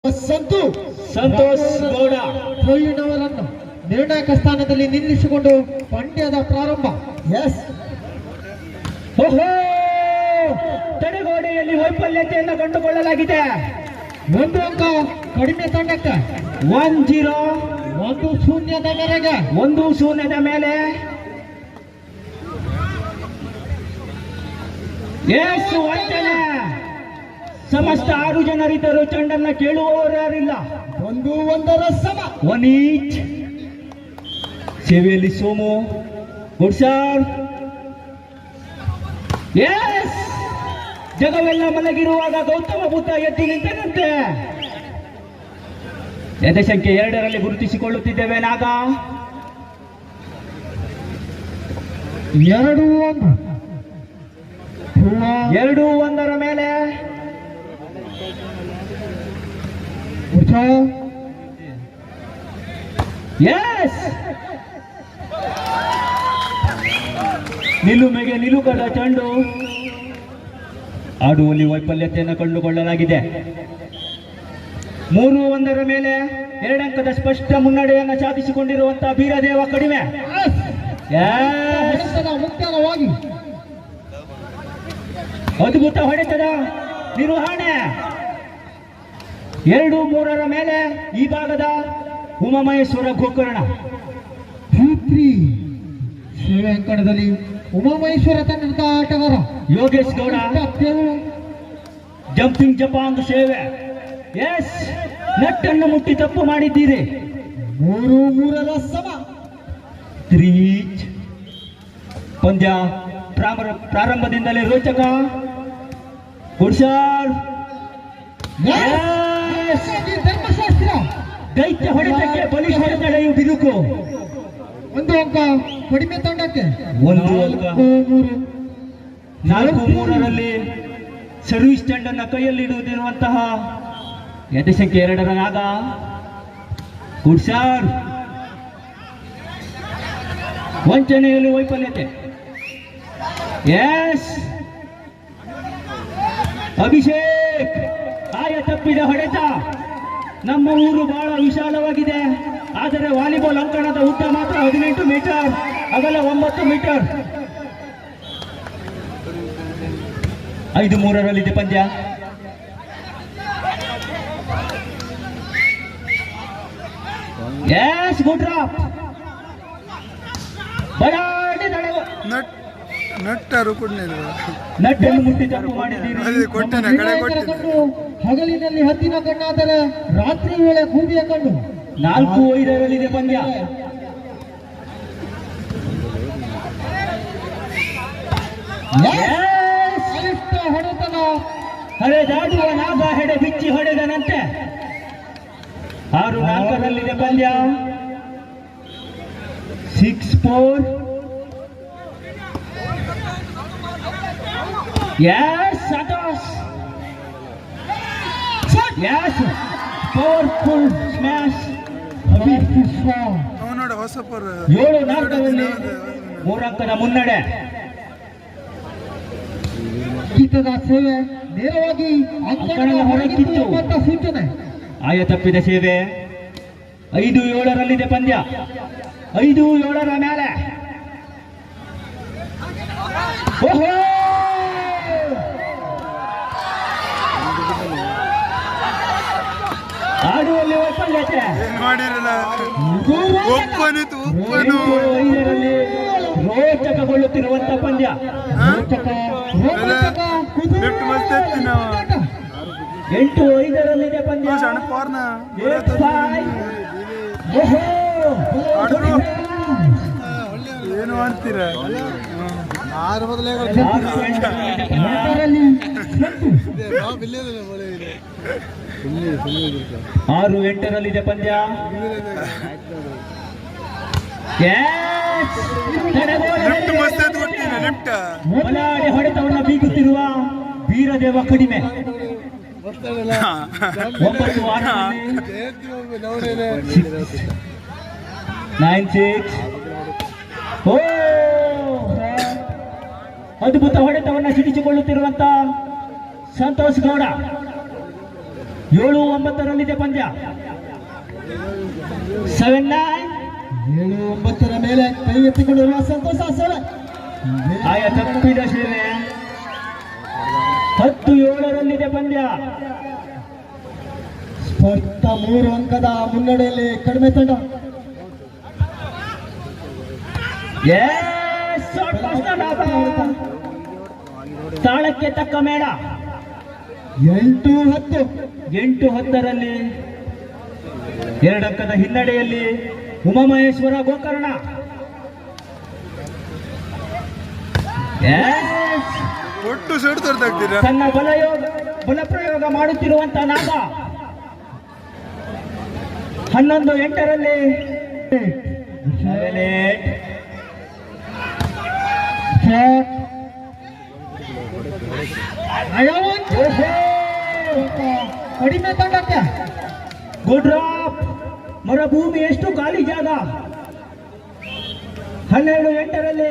ಸಂತೋಷ್ ಗೌಡ ಅವರನ್ನು ನಿರ್ಣಾಯಕ ಸ್ಥಾನದಲ್ಲಿ ನಿಲ್ಲಿಸಿಕೊಂಡು ಪಂದ್ಯದ ಪ್ರಾರಂಭ. ತಡೆಗೋಡೆಯಲ್ಲಿ ವೈಫಲ್ಯತೆಯನ್ನು ಕಂಡುಕೊಳ್ಳಲಾಗಿದೆ. 1 ಅಂಕ ಕಡಿಮೆ ತಂಡಕ್ಕೆ 1-0 1-0 ಮೇರೆಗೆ 1-0 ಮೇಲೆ ವಂಚನೆ. ಸಮಸ್ತ 6 ಜನರಿದ್ದರು, ಚೆಂಡನ್ನ ಕೇಳುವವರು ಯಾರಿಲ್ಲ. 1-1 ಸಮ. ವನೀಚ್ ಸೇವೆಯಲ್ಲಿ ಸೋಮು ಗುಡ್ಸಾರ್. ಜಗವೆಲ್ಲ ಮಲಗಿರುವಾಗ ಗೌತಮ ಬುದ್ಧ ಎದ್ದು ನಿಂತನಂತೆ. ಎದೆ ಸಂಖ್ಯೆ 2ರಲ್ಲಿ ಗುರುತಿಸಿಕೊಳ್ಳುತ್ತಿದ್ದೇವೆ. ನಾಗ 2-1 ಮೇಲೆ ನಿಲುಮೆಗೆ ನಿಲುಗಡ ಚೆಂಡು. ಆಡುವಲ್ಲಿ ವೈಫಲ್ಯತೆಯನ್ನು ಕಂಡುಕೊಳ್ಳಲಾಗಿದೆ. 3-1 ಮೇಲೆ 2 ಅಂಕದ ಸ್ಪಷ್ಟ ಮುನ್ನಡೆಯನ್ನು ಸಾಧಿಸಿಕೊಂಡಿರುವಂತಹ ಬೀರದೇವ ಕಡಿಮೆ. ಮುಕ್ತವಾಗಿ ಅದ್ಭುತ ಹೊಡೆತದ ನಿರ್ವಹಣೆ. 2-3 ಮೇಲೆ ಈ ಭಾಗದ ಉಮಾಮಹೇಶ್ವರ ಗೋಕರ್ಣ. 3 ಸೇವೆ ಅಂಕಣದಲ್ಲಿ ಉಮಾಮಹೇಶ್ವರ ತಂಡದ ಆಟಗಾರ ಯೋಗೇಶ್ ಗೌಡ ಜಂಪಿಂಗ್ ಜಪಾಂಗ್ ಸೇವೆ. ನೆಟ್ಟನ್ನು ಮುಟ್ಟಿ ತಪ್ಪು ಮಾಡಿದ್ದೀರಿ. 3-3 ಸಮ. 3 ಪಂದ್ಯ ಪ್ರಾರಂಭದಿಂದಲೇ ರೋಚಕ. ಗುಡ್ಸಾರ್ ಧರ್ಮಶಾಸ್ತ್ರ ದೈತ್ಯ ಹೊಡೆತಕ್ಕೆ ಬಲಿಷ್ಠ ತಡೆಯು ಬಿರುಕು. 1 ಅಂಕ ಕಡಿಮೆ ತಂಡಕ್ಕೆ 1 ಅಂಕ. 4-3ರಲ್ಲಿ ಸರ್ವಿಸ್ ಚೆಂಡನ್ನು ಕೈಯಲ್ಲಿಡುವುದಿರುವಂತಹ ಎದೆ ಸಂಖ್ಯೆ 2ರ ನಾಗ ಗುಡ್ಸಾರ್. ವಂಚನೆಯಲ್ಲಿ ವೈಫಲ್ಯತೆ. ಅಭಿಷೇಕ್ ಆಯ ತಪ್ಪಿದ ಹೊಡೆತ. ನಮ್ಮ ಊರು ಬಹಳ ವಿಶಾಲವಾಗಿದೆ, ಆದರೆ ವಾಲಿಬಾಲ್ ಅಂಕಣದ ಉದ್ದ ಮಾತ್ರ 18 ಮೀಟರ್, ಅಗಲ 9 ಮೀಟರ್. 5-3ರಲ್ಲಿದೆ ಪಂದ್ಯ. Good drop. ಬಲಾಢ್ಯ ತಡೆವು. ನಟ್ಟನ್ನು ಮುಟ್ಟಿ ತಪ್ಪು ಮಾಡಿದ್ದೀರಿ. ಹಗಲಿನಲ್ಲಿ ಹದ್ದಿನ ಕಣ್ಣಾದರೆ ರಾತ್ರಿ ವೇಳೆ ಕೂದಿಯ ಕಣ್ಣು. 4-5ರಲ್ಲಿದೆ ಪಂದ್ಯ. ಹೊಡೆತನ ಹಳೆದಾಡುವ ನಾಗ ಹೆಡೆ ಬಿಚ್ಚಿ ಹೊಡೆದನಂತೆ. 6-4ರಲ್ಲಿದೆ ಪಂದ್ಯ. 6-4. Santos. Powerful smash. 7-4ರಲ್ಲಿ 3 ಅಂಕದ ಮುನ್ನಡೆ. ಕಿತ್ತದ ಸೇವೆ ನೇರವಾಗಿ ಅಂಕಣದ ಹೊರಗಿತ್ತು ಸೂಚನೆ. ಆಯ ತಪ್ಪಿದ ಸೇವೆ. 5-7ರಲ್ಲಿದೆ ಪಂದ್ಯ. 5-7ರ ಮೇಲೆ ಆಡುವಲ್ಲಿ ವೈಫಲ್ಯತೆ. 5-5ರಲ್ಲಿ ರೋಚಕಗೊಳ್ಳುತ್ತಿರುವಂತಹ ಪಂದ್ಯ. 8-5ರಲ್ಲಿದೆ ಪಂದ್ಯ. ಏನು ಮಾಡ್ತೀರಾ? 6-8ರಲ್ಲಿದೆ ಪಂದ್ಯ. ಬಲಾಢ್ಯ ಹೊಡೆತವನ್ನು ಬೀಗುತ್ತಿರುವ ಬೀರದೇವ ಕಡಿಮೆ. 9-6. ಅದ್ಭುತ ಹೊಡೆತವನ್ನು ಸಿಡಿಸಿಕೊಳ್ಳುತ್ತಿರುವಂತಹ ಸಂತೋಷ್ ಗೌಡ. 7-9 ಪಂದ್ಯ. 7-9. 7-9 ಮೇಲೆ ಕೈ ಎತ್ತಿಕೊಂಡಿರುವ ಸಂತೋಷ ಸೋಲೆ. ಆಯ ತಪ್ಪಿದ ಸೇವೆ. 10-7 ಪಂದ್ಯ. ಸ್ಪಷ್ಟ 3 ಅಂಕದ ಮುನ್ನಡೆಯಲ್ಲಿ ಕಡಿಮೆ ತಂಡ. ತಾಳಕ್ಕೆ ತಕ್ಕ ಮೇಳ. 8-10. 8-10 2 ಅಂಕದ ಹಿನ್ನಡೆಯಲ್ಲಿ ಉಮಾಮಹೇಶ್ವರ ಗೋಕರ್ಣ. ಒಟ್ಟು ಸುಡ್ತಾಗ್ತೀರಾ ತನ್ನ ಬಲ ಪ್ರಯೋಗ ಮಾಡುತ್ತಿರುವಂತ ನಾಗ 11-8 ಕಡಿಮೆ ತಂಡಕ್ಕೆ ಗುಡ್ ಡ್ರಾಪ್. ಮರುಭೂಮಿ ಎಷ್ಟು ಖಾಲಿ ಜಾಗ. 12-8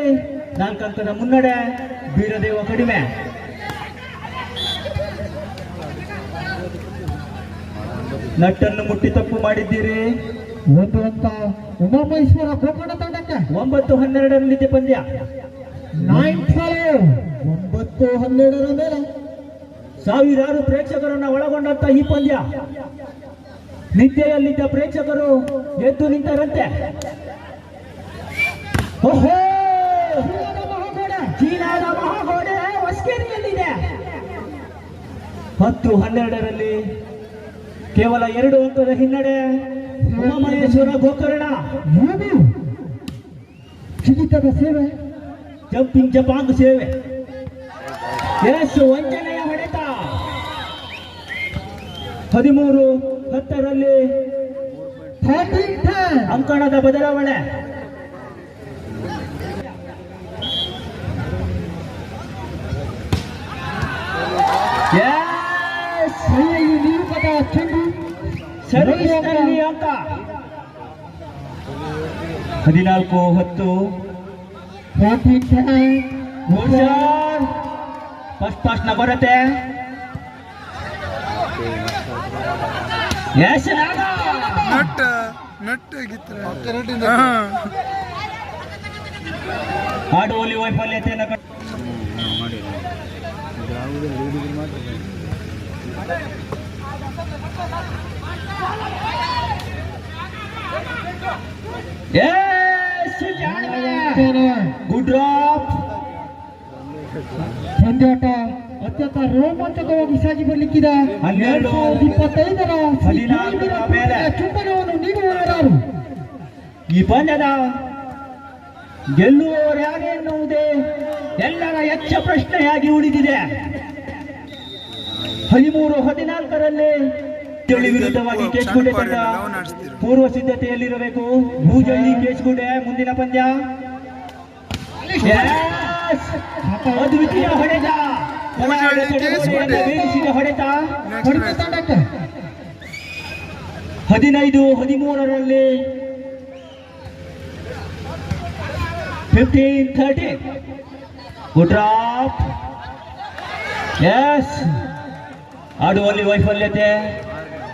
4 ಅಂಕದ ಮುನ್ನಡೆ. ಬೀರದೇವ ಕಡಿಮೆ. ನಟ್ಟನ್ನು ಮುಟ್ಟಿ ತಪ್ಪು ಮಾಡಿದ್ದೀರಿ. 1 ಅಂಕ ಉಮಾಮಹೇಶ್ವರ ಗೋಕರ್ಣ ತಂಡಕ್ಕೆ. 9-12 ಪಂದ್ಯ. 9-12 ಮೇಲೆ ಸಾವಿರಾರು ಪ್ರೇಕ್ಷಕರನ್ನ ಒಳಗೊಂಡಂತ ಈ ಪಂದ್ಯ. ನಿದ್ದೆಯಲ್ಲಿದ್ದ ಪ್ರೇಕ್ಷಕರು ಎದ್ದು ನಿಂತರಂತೆ. ಓಹೋ, ಚೀನಾದ ಮಹಾಗೋಡೆ ಹೊಸಕೇರಿಯಲ್ಲಿದೆ. 10-12 ಕೇವಲ 2 ಅಂಕದ ಹಿನ್ನಡೆ. ಉಮಾಮಹೇಶ್ವರ ಗೋಕರ್ಣ. ಜಿಗಿತದ ಸೇವೆ. ಜಂಪಿಂಗ್ ಜಪಾಂಗ್ ಸೇವೆ. ವಂಚನೆಯ ಹೊಡೆತ. 13-10 ಅಂಕಣದ ಬದಲಾವಣೆ. ಸರ್ವಿಸ್ನಲ್ಲಿ ಅಂಕ. 14-10 ಫಸ್ಟ್ ಪಾಸ್ ನ ಬರುತ್ತೆ. ಆಡುವಲ್ಲಿ ವೈಫಲ್ಯತೆಯನ್ನು ಗುಡ್ ಡ್ರಾಪ್. ಪಂದ್ಯಾಟ ಅತ್ಯಂತ ರೋಮಾಂಚಕವಾಗಿ ಸಾಗಿ ಬರ್ಲಿಕ್ಕಿದೆ. 2025 ಚುಂಬನವನ್ನು ನೀಡುವವರಾರು. ಈ ಪಂದ್ಯದ ಗೆಲ್ಲುವವರು ಯಾರು ಎನ್ನುವುದೇ ಎಲ್ಲರ ಯಕ್ಷ ಪ್ರಶ್ನೆಯಾಗಿ ಉಳಿದಿದೆ. 13-14 ವಿರುದ್ಧವಾಗಿ ಕೇಸ್ಗುಡ್ಡೆ ತಂಡ ಪೂರ್ವ ಸಿದ್ಧತೆಯಲ್ಲಿರಬೇಕು. ಭೂಜಳ್ಳಿ ಕೇಸ್ಗುಡ್ಡೆ ಮುಂದಿನ ಪಂದ್ಯ. ಅದ್ವಿತೀಯ ಹೊಡೆತ. ಬೇಯಿಸಿದ ಹೊಡೆತ. 15-13 15-30 ಗುಡ್ ಡ್ರಾಪ್. ಆಡುವಲ್ಲಿ ವೈಫಲ್ಯತೆ.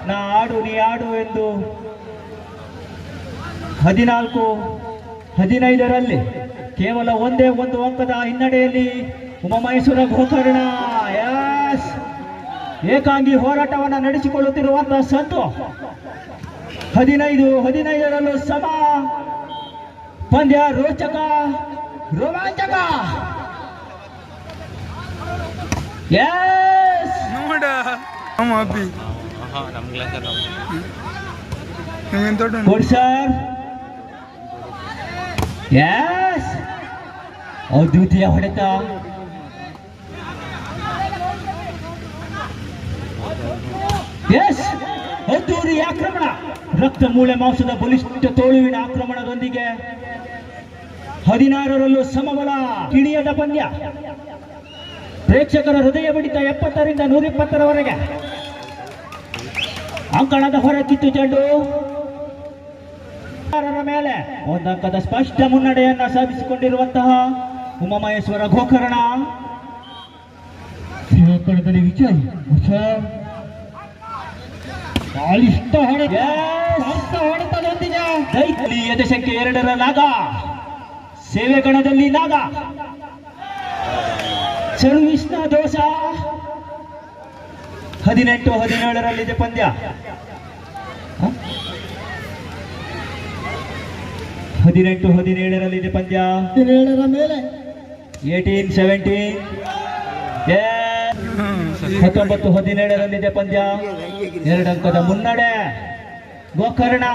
ನಾ ಆಡು ನೀ ಆಡು ಎಂದು 14-15 ಕೇವಲ 1 ಅಂಕದ ಹಿನ್ನಡೆಯಲ್ಲಿ ಉಮಾಮಹೇಶ್ವರ ಗೋಕರ್ಣ ಏಕಾಂಗಿ ಹೋರಾಟವನ್ನು ನಡೆಸಿಕೊಳ್ಳುತ್ತಿರುವಂತಹ ಸಂತು. 15-15 ಸಮ ಪಂದ್ಯ. ರೋಚಕ ರೋಮಾಂಚಕ. Good sir. ಅದ್ವಿತೀಯ ಹೊಡೆತ. ಅದ್ದೂರಿ ಆಕ್ರಮಣ. ರಕ್ತ ಮೂಳೆ ಮಾಂಸದ ಬಲಿಷ್ಠ ತೋಳುವಿನ ಆಕ್ರಮಣದೊಂದಿಗೆ 16 ಸಮಬಲ ಕಿಣಿಯದ ಪಂದ್ಯ. ಪ್ರೇಕ್ಷಕರ ಹೃದಯ ಬಡಿತ 70-120 ಅಂಕಣದ ಹೊರಕಿತ್ತು ಚೆಂಡು. ಮೇಲೆ 1 ಅಂಕದ ಸ್ಪಷ್ಟ ಮುನ್ನಡೆಯನ್ನ ಸಾಧಿಸಿಕೊಂಡಿರುವಂತಹ ಉಮಾಮಹೇಶ್ವರ ಗೋಕರ್ಣ. ಅಂಕಣದಲ್ಲಿ ವಿಜಯ್. ಬಲಿಷ್ಠ ಹೊಡೆತ Yes. ಸ್ವಂತ ಹೊಡೆತದೊಂದಿಗೆ ದೈತ್ಯ ಸಂಖ್ಯೆ 2ರ ನಾಗ ಸೇವೆ ಗಣದಲ್ಲಿ ನಾಗ ಸರ್ವಿಸ್ನ ದೋಷ 18-17ರಲ್ಲಿದೆ ಪಂದ್ಯ. 18-17ರಲ್ಲಿದೆ ಪಂದ್ಯ. 17ರ ಮೇಲೆ 18-17 19-17ರಲ್ಲಿದೆ ಪಂದ್ಯ. 2 ಅಂಕದ ಮುನ್ನಡೆ Gokarna.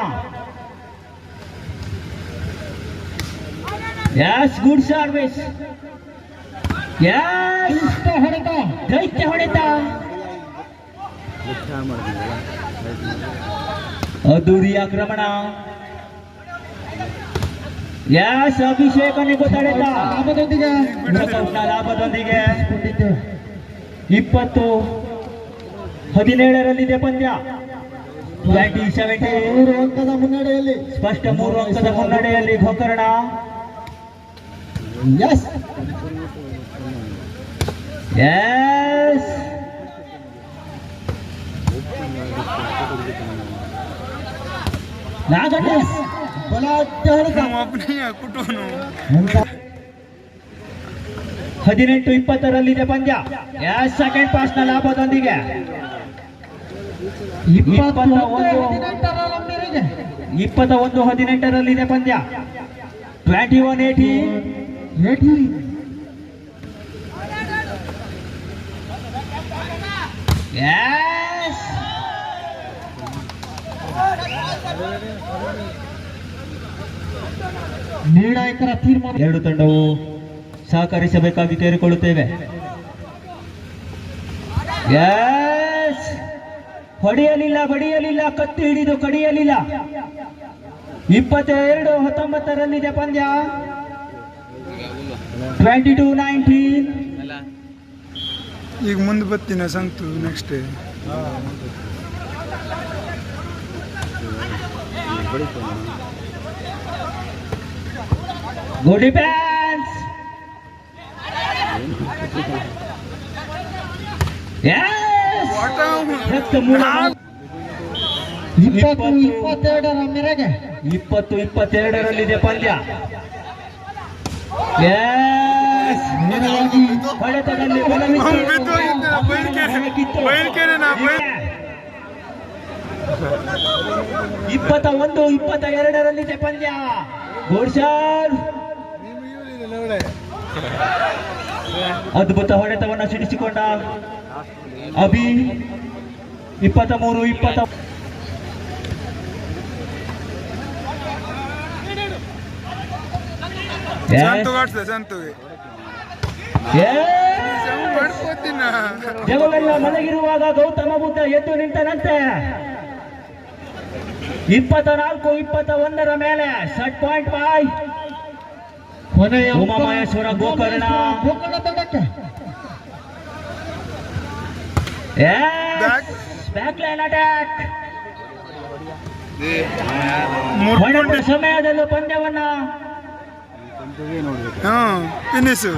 Yes, good service. Yes, ಬಲಿಷ್ಠ ಹೊಡೆತ ದೈತ್ಯ ಹೊಡೆತ. ಅದ್ದೂರಿ ಆಕ್ರಮಣ. ಯಸ್, ಅಭಿಷೇಕನಿಗೂ ತಡೆತ ಲಾಭದೊಂದಿಗೆ ಲಾಭದೊಂದಿಗೆ ಕೊಂಡಿದ್ದು 20-17ರಲ್ಲಿದೆ ಪಂದ್ಯ. 20-17 3 ಅಂಕದ ಮುನ್ನಡೆಯಲ್ಲಿ ಸ್ಪಷ್ಟ 3 ಅಂಕದ ಮುನ್ನಡೆಯಲ್ಲಿ ಗೋಕರ್ಣ. ಎಸ್ ಯಸ್, ನಾಗೇಶ್ ಬಲಾಢ್ಯ ಹೊಡೆತ हम अपने यहाँ कुटुनु 18-20ರಲ್ಲಿದೆ ಪಂದ್ಯ. ಯಸ್, ಸೆಕೆಂಡ್ ಪಾಸ್ನ ಲಾಭದೊಂದಿಗೆ 21-18ರ ಮೇರೆಗೆ 21-18ರಲ್ಲಿದೆ ಪಂದ್ಯ. 21-18 ಏಟಿ ಯಸ್, ನಿರ್ಣಾಯಕರ ತೀರ್ಮಾನ ಎರಡು ತಂಡವು ಸಹಕರಿಸಬೇಕಾಗಿ ಕೇಳಿಕೊಳ್ಳುತ್ತೇವೆ. ಯಸ್, ಹೊಡೆಯಲಿಲ್ಲ, ಬಡಿಯಲಿಲ್ಲ, ಕತ್ತಿ ಹಿಡಿದು ಕಡಿಯಲಿಲ್ಲ. 22-19ರಲ್ಲಿದೆ ಪಂದ್ಯ. 22-19 ಈಗ ಮುಂದೆ ಬರ್ತೀನ ಸಂತು ನೆಕ್ಸ್ಟ್ ಗುಡ್ ಡಿಫೆನ್ಸ್. ಯಸ್, ರಕ್ತ ಮೂಲ 20-22ರ ಮೇರೆಗೆ 20-22ರಲ್ಲಿದೆ ಪಂದ್ಯ. ಯಸ್, ನೇರವಾಗಿ ಹೊಡೆತದಲ್ಲಿ ಬಲವಿತ್ತು. ಬಯಲ್ಕೆರೆ ನಾ 21-22ರಲ್ಲಿದೆ ಪಂದ್ಯ. Good shot. ಅದ್ಭುತ ಹೊಡೆತವನ್ನು ಸಿಡಿಸಿಕೊಂಡ ಅಭಿ. 23-20 ಸಂತು ಕಾಡ್ತದೆ ಸಂತುಗೆ ಮಾಡ್ಕೋತೀನ ಜಗವೆಲ್ಲ ಮಲಗಿರುವಾಗ ಗೌತಮ ಬುದ್ಧ ಎದ್ದು ನಿಂತನಂತೆ. 24-21ರ ಮೇಲೆ ಸೆಟ್ ಪಾಯಿಂಟ್ ಬೈ ಕೊನೆಯ ಉಮಾಮಹೇಶ್ವರ ಗೋಕರ್ಣ. ಗೋಕರ್ಣ ತಂಡಕ್ಕೆ ಬ್ಯಾಕ್ ಲೈನ್ ಅಟ್ಯಾಕ್. ಮೂರು ಹೊಡೆದ ಸಮಯದಲ್ಲೂ ಪಂದ್ಯವನ್ನ ಹಾ ಫಿನಿಶ್